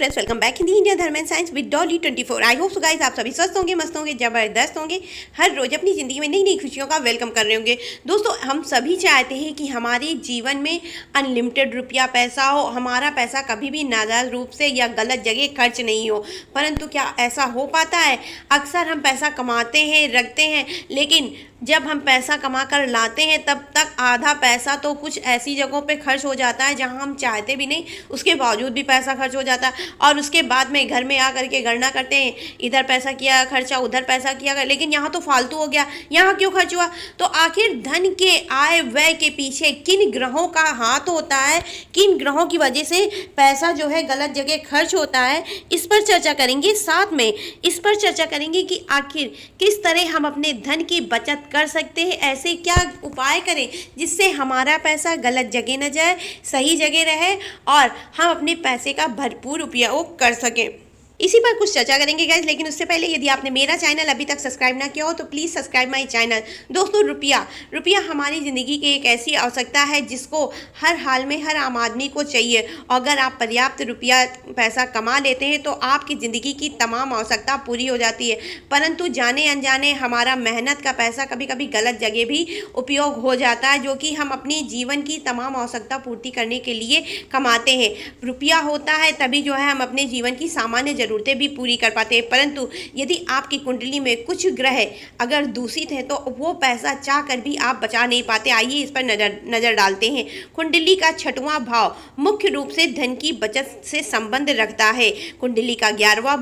Friends, welcome back in the India Dharma and science with Dolly 24। I hope so guys आप सभी स्वस्थ होंगे, मस्त होंगे, जबरदस्त होंगे, हर रोज अपनी ज़िंदगी में नई नई खुशियों का वेलकम कर रहे होंगे। दोस्तों, हम सभी चाहते हैं कि हमारे जीवन में अनलिमिटेड रुपया पैसा हो, हमारा पैसा कभी भी नाजायज़ रूप से या गलत जगह खर्च नहीं हो। परंतु क्या ऐसा हो पाता है? अक्सर हम पैसा कमाते हैं, रखते हैं, लेकिन जब हम पैसा कमा कर लाते हैं तब तक आधा पैसा तो कुछ ऐसी जगहों पे खर्च हो जाता है जहां हम चाहते भी नहीं, उसके बावजूद भी पैसा खर्च हो जाता है। और उसके बाद में घर में आकर के गणना करते हैं, इधर पैसा किया खर्चा, उधर पैसा किया, लेकिन यहाँ तो फालतू हो गया, यहाँ क्यों खर्च हुआ? तो आखिर धन के आय व्यय के पीछे किन ग्रहों का हाथ होता है, किन ग्रहों की वजह से पैसा जो है गलत जगह खर्च होता है, इस पर चर्चा करेंगे। साथ में इस पर चर्चा करेंगे कि आखिर किस तरह हम अपने धन की बचत कर सकते हैं, ऐसे क्या उपाय करें जिससे हमारा पैसा गलत जगह न जाए, सही जगह रहे और हम अपने पैसे का भरपूर उपयोग कर सकें। इसी पर कुछ चर्चा करेंगे गाइज, लेकिन उससे पहले यदि आपने मेरा चैनल अभी तक सब्सक्राइब ना किया हो तो प्लीज़ सब्सक्राइब माई चैनल। दोस्तों, रुपया हमारी ज़िंदगी की एक ऐसी आवश्यकता है जिसको हर हाल में हर आम आदमी को चाहिए। अगर आप पर्याप्त रुपया पैसा कमा लेते हैं तो आपकी ज़िंदगी की तमाम आवश्यकता पूरी हो जाती है। परंतु जाने अनजाने हमारा मेहनत का पैसा कभी कभी गलत जगह भी उपयोग हो जाता है, जो कि हम अपनी जीवन की तमाम आवश्यकता पूर्ति करने के लिए कमाते हैं। रुपया होता है तभी जो है हम अपने जीवन की सामान्य जरूरतें भी पूरी कर पाते हैं। परंतु यदि आपकी कुंडली में कुछ ग्रह अगर दूषित है तो वो पैसा चाह कर भी आप बचा नहीं पाते। आइए इस पर नजर डालते हैं। कुंडली का 6वां भाव मुख्य रूप से धन की बचत से संबंध रखता है। कुंडली का 11वां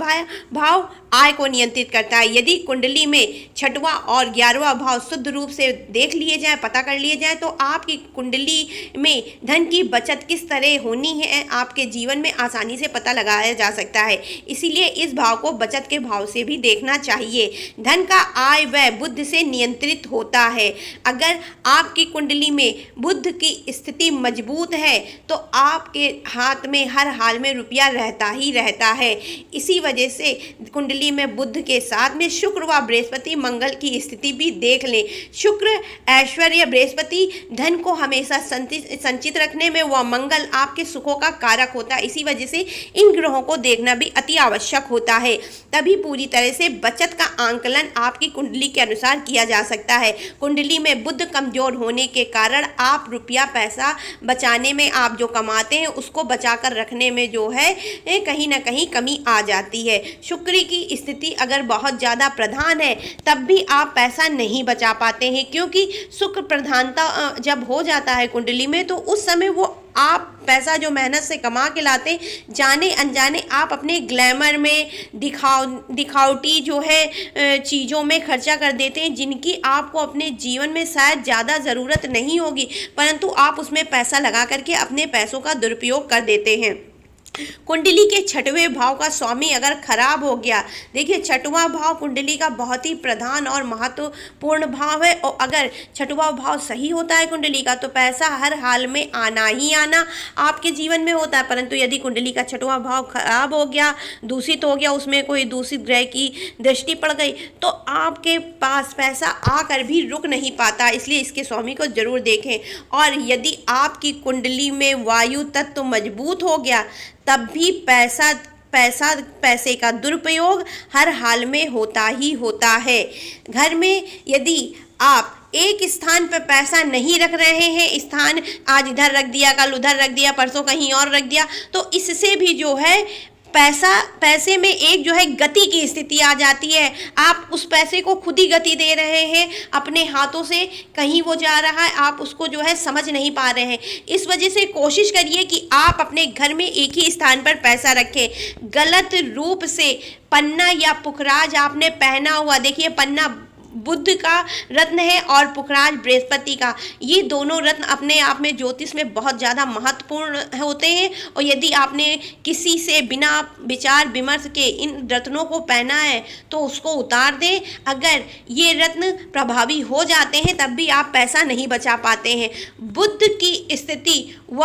भाव आय को नियंत्रित करता है। यदि कुंडली में 6वां और 11वां भाव शुद्ध रूप से देख लिए जाए, पता कर लिए जाए, तो आपकी कुंडली में धन की बचत किस तरह होनी है आपके जीवन में आसानी से पता लगाया जा सकता है। इसीलिए इस भाव को बचत के भाव से भी देखना चाहिए। धन का आय व्यय बुध से नियंत्रित होता है। अगर आपकी कुंडली में बुध की स्थिति मजबूत है तो आपके हाथ में हर हाल में रुपया रहता ही रहता है। इसी वजह से कुंडली में बुध के साथ में शुक्र व बृहस्पति मंगल की स्थिति भी देख लें। शुक्र ऐश्वर्य, बृहस्पति धन को हमेशा संचित रखने में, व मंगल आपके सुखों का कारक होता है। इसी वजह से इन ग्रहों को देखना भी अति आवश्यक होता है। तभी पूरी तरह से बचत का आंकलन आपकी कुंडली के अनुसार किया जा सकता है। कुंडली में बुध कमजोर होने के कारण आप रुपया पैसा बचाने में, आप जो कमाते हैं उसको बचाकर रखने में जो है कहीं ना कहीं कमी आ जाती है। शुक्र की स्थिति अगर बहुत ज़्यादा प्रधान है तब भी आप पैसा नहीं बचा पाते हैं, क्योंकि शुक्र प्रधानता जब हो जाता है कुंडली में तो उस समय वो आप पैसा जो मेहनत से कमा के लाते, जाने अनजाने आप अपने ग्लैमर में, दिखावटी जो है चीज़ों में खर्चा कर देते हैं, जिनकी आपको अपने जीवन में शायद ज़्यादा ज़रूरत नहीं होगी, परंतु आप उसमें पैसा लगा करके अपने पैसों का दुरुपयोग कर देते हैं। कुंडली के 6वें भाव का स्वामी अगर खराब हो गया, देखिए 6वां भाव कुंडली का बहुत ही प्रधान और महत्वपूर्ण भाव है, और अगर 6वां भाव सही होता है कुंडली का तो पैसा हर हाल में आना ही आना आपके जीवन में होता है। परंतु यदि कुंडली का 6वां भाव खराब हो गया, दूषित हो गया, उसमें कोई दूषित ग्रह की दृष्टि पड़ गई तो आपके पास पैसा आकर भी रुक नहीं पाता। इसलिए इसके स्वामी को जरूर देखें। और यदि आपकी कुंडली में वायु तत्व मजबूत हो गया तब भी पैसे का दुरुपयोग हर हाल में होता ही होता है। घर में यदि आप एक स्थान पर पैसा नहीं रख रहे हैं, स्थान आज इधर रख दिया, कल उधर रख दिया, परसों कहीं और रख दिया, तो इससे भी जो है पैसे में एक जो है गति की स्थिति आ जाती है। आप उस पैसे को खुद ही गति दे रहे हैं, अपने हाथों से कहीं वो जा रहा है, आप उसको जो है समझ नहीं पा रहे हैं। इस वजह से कोशिश करिए कि आप अपने घर में एक ही स्थान पर पैसा रखें। गलत रूप से पन्ना या पुखराज आपने पहना हुआ, देखिए पन्ना बुध का रत्न है और पुखराज बृहस्पति का, ये दोनों रत्न अपने आप में ज्योतिष में बहुत ज़्यादा महत्वपूर्ण होते हैं। और यदि आपने किसी से बिना विचार विमर्श के इन रत्नों को पहना है तो उसको उतार दें। अगर ये रत्न प्रभावी हो जाते हैं तब भी आप पैसा नहीं बचा पाते हैं। बुध की स्थिति व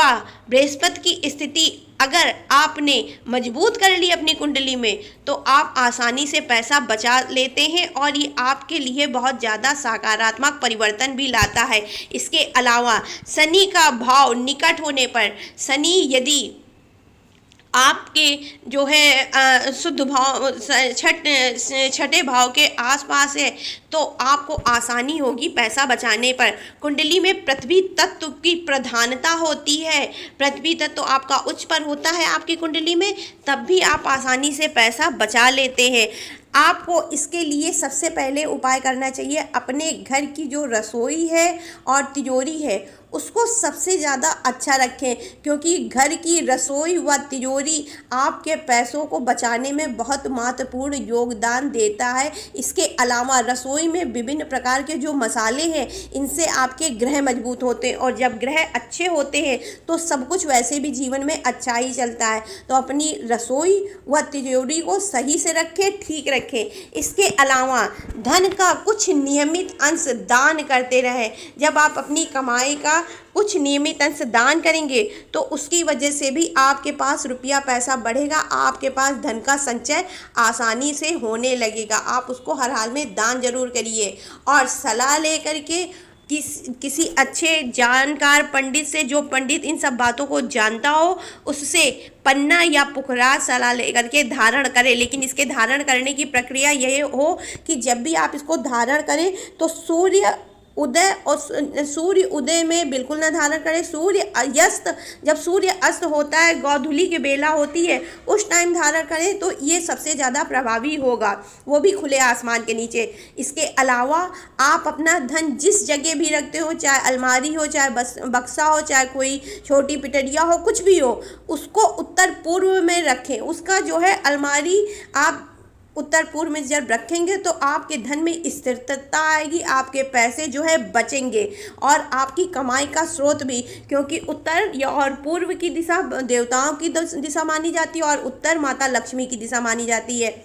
बृहस्पति की स्थिति अगर आपने मजबूत कर ली अपनी कुंडली में तो आप आसानी से पैसा बचा लेते हैं और ये आपके लिए बहुत ज़्यादा सकारात्मक परिवर्तन भी लाता है। इसके अलावा शनि का भाव निकट होने पर, शनि यदि आपके जो है शुद्ध भाव छठे भाव के आसपास है, तो आपको आसानी होगी पैसा बचाने पर। कुंडली में पृथ्वी तत्व की प्रधानता होती है, पृथ्वी तत्व आपका उच्च पर होता है आपकी कुंडली में, तब भी आप आसानी से पैसा बचा लेते हैं। आपको इसके लिए सबसे पहले उपाय करना चाहिए, अपने घर की जो रसोई है और तिजोरी है उसको सबसे ज़्यादा अच्छा रखें, क्योंकि घर की रसोई व तिजोरी आपके पैसों को बचाने में बहुत महत्वपूर्ण योगदान देता है। इसके अलावा रसोई में विभिन्न प्रकार के जो मसाले हैं इनसे आपके ग्रह मजबूत होते हैं, और जब ग्रह अच्छे होते हैं तो सब कुछ वैसे भी जीवन में अच्छा ही चलता है। तो अपनी रसोई व तिजोरी को सही से रखें, ठीक रखें। इसके अलावा धन का कुछ नियमित अंश दान करते रहें। जब आप अपनी कमाई का कुछ नियमित अंश दान करेंगे तो उसकी वजह से भी आपके पास रुपया पैसा बढ़ेगा, आपके पास धन का संचय आसानी से होने लगेगा। आप उसको हर हाल में दान जरूर करिए, और सलाह लेकर के किसी अच्छे जानकार पंडित से, जो पंडित इन सब बातों को जानता हो, उससे पन्ना या पुखराज सलाह लेकर के धारण करें। लेकिन इसके धारण करने की प्रक्रिया यह हो कि जब भी आप इसको धारण करें तो सूर्य उदय में बिल्कुल ना धारण करें। जब सूर्य अस्त होता है, गोधूली की बेला होती है, उस टाइम धारण करें तो ये सबसे ज़्यादा प्रभावी होगा, वो भी खुले आसमान के नीचे। इसके अलावा आप अपना धन जिस जगह भी रखते हो, चाहे अलमारी हो, चाहे बक्सा हो, चाहे कोई छोटी पिटरिया हो, कुछ भी हो, उसको उत्तर पूर्व में रखें। उसका जो है अलमारी आप उत्तर पूर्व में जब रखेंगे तो आपके धन में स्थिरता आएगी, आपके पैसे जो है बचेंगे, और आपकी कमाई का स्रोत भी, क्योंकि उत्तर या और पूर्व की दिशा देवताओं की दिशा मानी जाती है और उत्तर माता लक्ष्मी की दिशा मानी जाती है।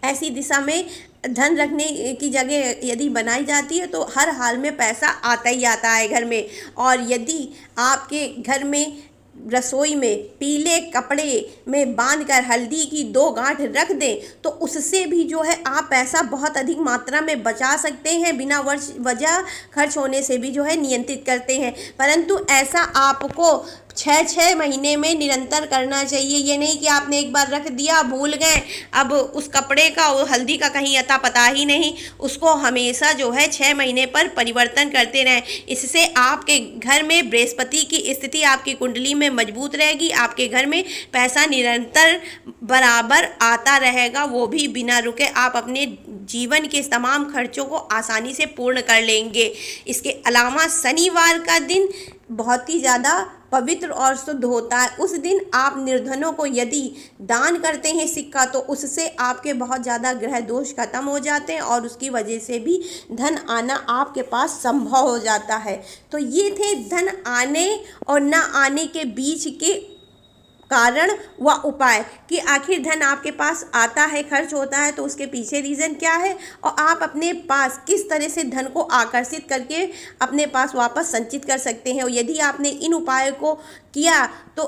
ऐसी दिशा में धन रखने की जगह यदि बनाई जाती है तो हर हाल में पैसा आता ही आता है घर में। और यदि आपके घर में रसोई में पीले कपड़े में बांधकर हल्दी की 2 गांठ रख दें तो उससे भी जो है आप पैसा बहुत अधिक मात्रा में बचा सकते हैं, बिना वजह खर्च होने से भी जो है नियंत्रित करते हैं। परंतु ऐसा आपको 6 महीने में निरंतर करना चाहिए। ये नहीं कि आपने एक बार रख दिया, भूल गए, अब उस कपड़े का, वो हल्दी का कहीं अता पता ही नहीं। उसको हमेशा जो है 6 महीने पर परिवर्तन करते रहें। इससे आपके घर में बृहस्पति की स्थिति आपकी कुंडली में मजबूत रहेगी, आपके घर में पैसा निरंतर बराबर आता रहेगा, वो भी बिना रुके। आप अपने जीवन के तमाम खर्चों को आसानी से पूर्ण कर लेंगे। इसके अलावा शनिवार का दिन बहुत ही ज़्यादा पवित्र और शुद्ध होता है। उस दिन आप निर्धनों को यदि दान करते हैं सिक्का, तो उससे आपके बहुत ज़्यादा ग्रह दोष खत्म हो जाते हैं और उसकी वजह से भी धन आना आपके पास संभव हो जाता है। तो ये थे धन आने और ना आने के बीच के कारण व उपाय, कि आखिर धन आपके पास आता है, खर्च होता है, तो उसके पीछे रीज़न क्या है, और आप अपने पास किस तरह से धन को आकर्षित करके अपने पास वापस संचित कर सकते हैं। और यदि आपने इन उपायों को किया तो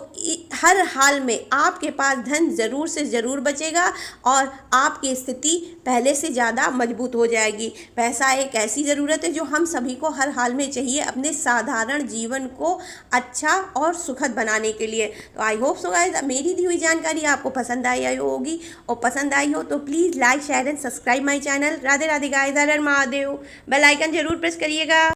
हर हाल में आपके पास धन ज़रूर से ज़रूर बचेगा और आपकी स्थिति पहले से ज़्यादा मजबूत हो जाएगी। पैसा एक ऐसी ज़रूरत है जो हम सभी को हर हाल में चाहिए अपने साधारण जीवन को अच्छा और सुखद बनाने के लिए। तो आई होप सो गाइस, मेरी दी हुई जानकारी आपको पसंद आई होगी, और पसंद आई हो तो please like share and subscribe my channel. Radhe Radhe guys, हर हर महादेव। बेल आइकन जरूर प्रेस करिएगा।